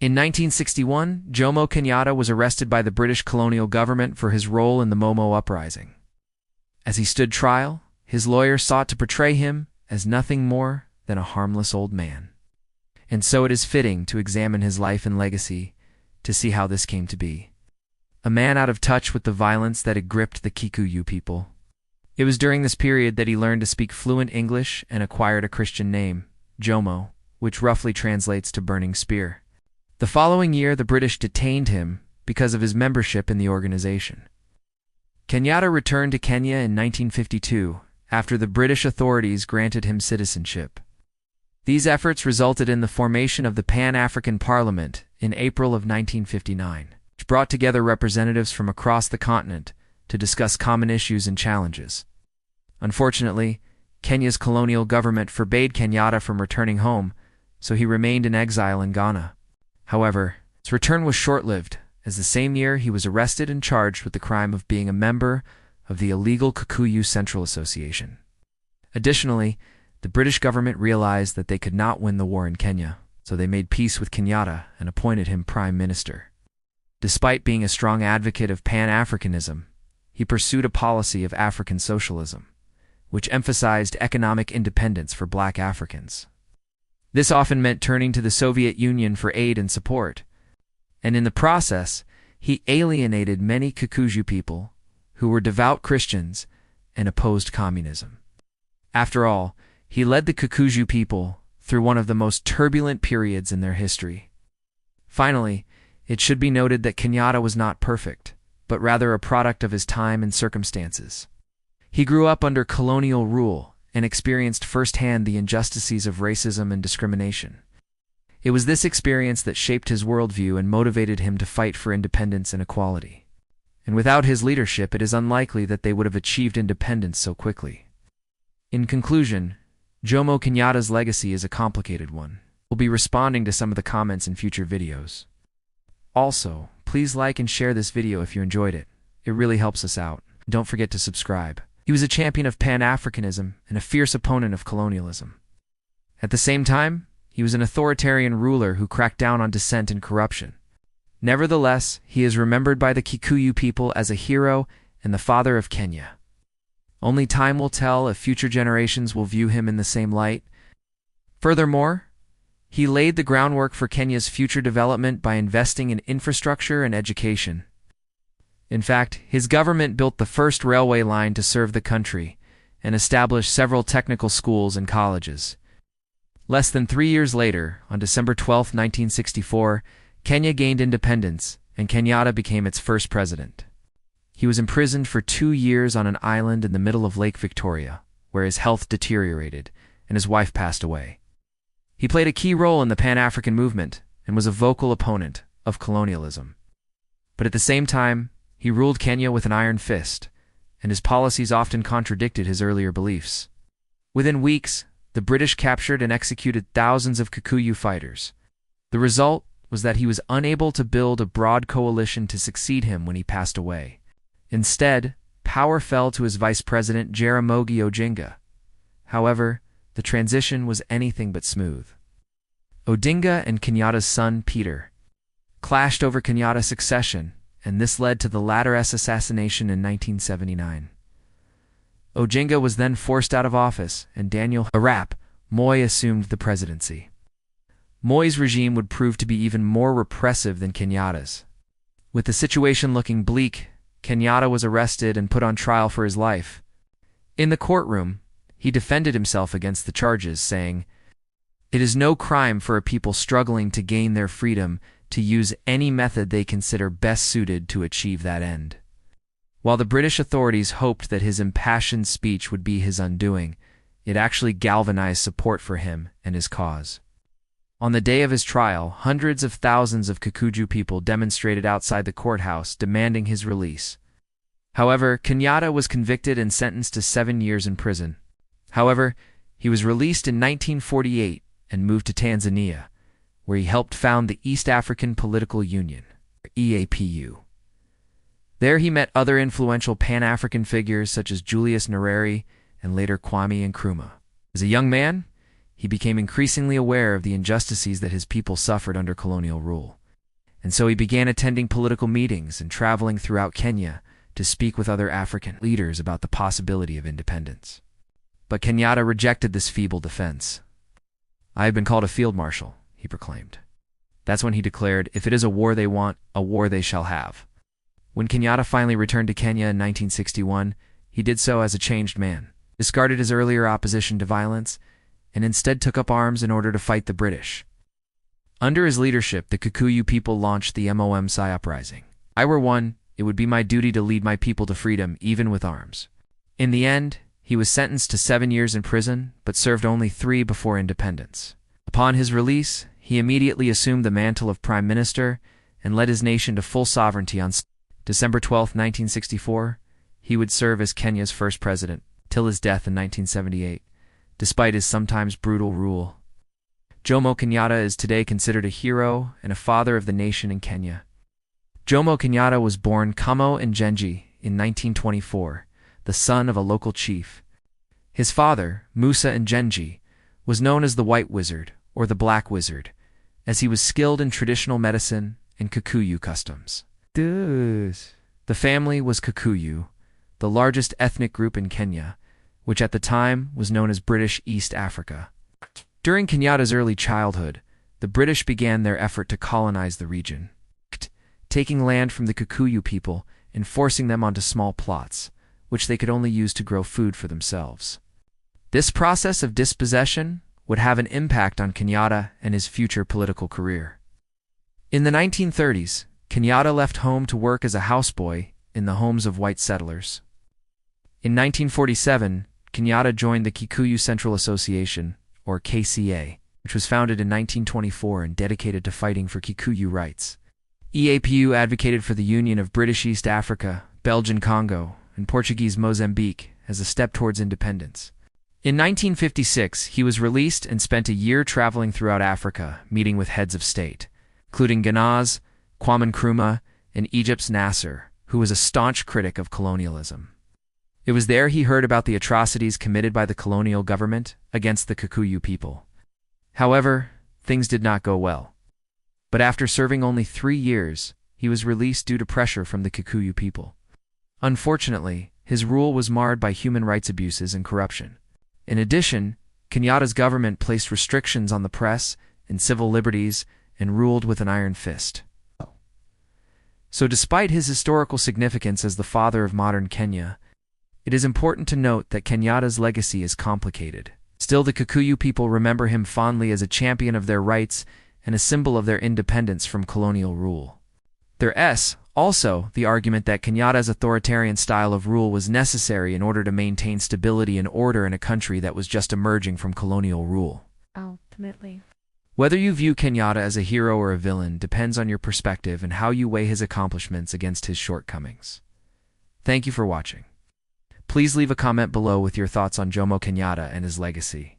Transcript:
In 1961, Jomo Kenyatta was arrested by the British colonial government for his role in the Momo uprising. As he stood trial, his lawyer sought to portray him as nothing more than a harmless old man. And so it is fitting to examine his life and legacy to see how this came to be. A man out of touch with the violence that had gripped the Kikuyu people. It was during this period that he learned to speak fluent English and acquired a Christian name, Jomo, which roughly translates to burning spear. The following year, the British detained him because of his membership in the organization. Kenyatta returned to Kenya in 1952 after the British authorities granted him citizenship. These efforts resulted in the formation of the Pan-African Parliament in April of 1959, which brought together representatives from across the continent to discuss common issues and challenges. Unfortunately, Kenya's colonial government forbade Kenyatta from returning home, so he remained in exile in Ghana. However, his return was short-lived, as the same year he was arrested and charged with the crime of being a member of the illegal Kikuyu Central Association. Additionally, the British government realized that they could not win the war in Kenya, so they made peace with Kenyatta and appointed him Prime Minister. Despite being a strong advocate of Pan-Africanism, he pursued a policy of African socialism, which emphasized economic independence for Black Africans. This often meant turning to the Soviet Union for aid and support, and in the process, he alienated many Kikuyu people who were devout Christians and opposed communism. After all, he led the Kikuyu people through one of the most turbulent periods in their history. Finally, it should be noted that Kenyatta was not perfect, but rather a product of his time and circumstances. He grew up under colonial rule and experienced firsthand the injustices of racism and discrimination. It was this experience that shaped his worldview and motivated him to fight for independence and equality. And without his leadership, it is unlikely that they would have achieved independence so quickly. In conclusion, Jomo Kenyatta's legacy is a complicated one. We'll be responding to some of the comments in future videos. Also, please like and share this video if you enjoyed it. It really helps us out. Don't forget to subscribe. He was a champion of Pan-Africanism and a fierce opponent of colonialism. At the same time, he was an authoritarian ruler who cracked down on dissent and corruption. Nevertheless, he is remembered by the Kikuyu people as a hero and the father of Kenya. Only time will tell if future generations will view him in the same light. Furthermore, he laid the groundwork for Kenya's future development by investing in infrastructure and education. In fact, his government built the first railway line to serve the country and established several technical schools and colleges. Less than 3 years later, on December 12, 1964, Kenya gained independence, and Kenyatta became its first president. He was imprisoned for 2 years on an island in the middle of Lake Victoria, where his health deteriorated and his wife passed away. He played a key role in the Pan-African movement and was a vocal opponent of colonialism. But at the same time, he ruled Kenya with an iron fist, and his policies often contradicted his earlier beliefs. Within weeks, the British captured and executed thousands of Kikuyu fighters. The result was that he was unable to build a broad coalition to succeed him when he passed away. Instead, power fell to his vice president, Jaramogi Oginga. However, the transition was anything but smooth. Odinga and Kenyatta's son, Peter, clashed over Kenyatta's succession, and this led to the latter's assassination in 1979. Oginga was then forced out of office, and Daniel Arap Moi assumed the presidency. Moi's regime would prove to be even more repressive than Kenyatta's. With the situation looking bleak, Kenyatta was arrested and put on trial for his life. In the courtroom, he defended himself against the charges, saying, "It is no crime for a people struggling to gain their freedom to use any method they consider best suited to achieve that end." While the British authorities hoped that his impassioned speech would be his undoing, it actually galvanized support for him and his cause. On the day of his trial, hundreds of thousands of Kikuyu people demonstrated outside the courthouse demanding his release. However, Kenyatta was convicted and sentenced to 7 years in prison. However, he was released in 1948 and moved to Tanzania, where he helped found the East African Political Union, or EAPU. There he met other influential Pan-African figures such as Julius Nyerere and later Kwame Nkrumah. As a young man, he became increasingly aware of the injustices that his people suffered under colonial rule. And so he began attending political meetings and traveling throughout Kenya to speak with other African leaders about the possibility of independence. But Kenyatta rejected this feeble defense. "I have been called a field marshal," he proclaimed. That's when he declared, "If it is a war they want, a war they shall have." When Kenyatta finally returned to Kenya in 1961, he did so as a changed man, discarded his earlier opposition to violence, and instead took up arms in order to fight the British. Under his leadership, the Kikuyu people launched the Mombasa uprising. "I were one, it would be my duty to lead my people to freedom, even with arms." In the end, he was sentenced to 7 years in prison, but served only 3 before independence. Upon his release, he immediately assumed the mantle of prime minister and led his nation to full sovereignty on December 12, 1964. He would serve as Kenya's first president, till his death in 1978, despite his sometimes brutal rule. Jomo Kenyatta is today considered a hero and a father of the nation in Kenya. Jomo Kenyatta was born Kwame Njenji in 1924, the son of a local chief. His father, Musa Njenji, was known as the White Wizard or the Black Wizard, as he was skilled in traditional medicine and Kikuyu customs. The family was Kikuyu, the largest ethnic group in Kenya, which at the time was known as British East Africa. During Kenyatta's early childhood, the British began their effort to colonize the region, taking land from the Kikuyu people and forcing them onto small plots, which they could only use to grow food for themselves. This process of dispossession would have an impact on Kenyatta and his future political career. In the 1930s, Kenyatta left home to work as a houseboy in the homes of white settlers. In 1947, Kenyatta joined the Kikuyu Central Association, or KCA, which was founded in 1924 and dedicated to fighting for Kikuyu rights. EAPU advocated for the union of British East Africa, Belgian Congo, and Portuguese Mozambique as a step towards independence. In 1956, he was released and spent a year traveling throughout Africa, meeting with heads of state, including Ghana's Kwame Nkrumah and Egypt's Nasser, who was a staunch critic of colonialism. It was there he heard about the atrocities committed by the colonial government against the Kikuyu people. However, things did not go well. But after serving only 3 years, he was released due to pressure from the Kikuyu people. Unfortunately, his rule was marred by human rights abuses and corruption. In addition, Kenyatta's government placed restrictions on the press and civil liberties and ruled with an iron fist. So despite his historical significance as the father of modern Kenya, it is important to note that Kenyatta's legacy is complicated. Still, the Kikuyu people remember him fondly as a champion of their rights and a symbol of their independence from colonial rule. There's also the argument that Kenyatta's authoritarian style of rule was necessary in order to maintain stability and order in a country that was just emerging from colonial rule. Ultimately, Whether you view Kenyatta as a hero or a villain depends on your perspective and how you weigh his accomplishments against his shortcomings. Thank you for watching. Please leave a comment below with your thoughts on Jomo Kenyatta and his legacy.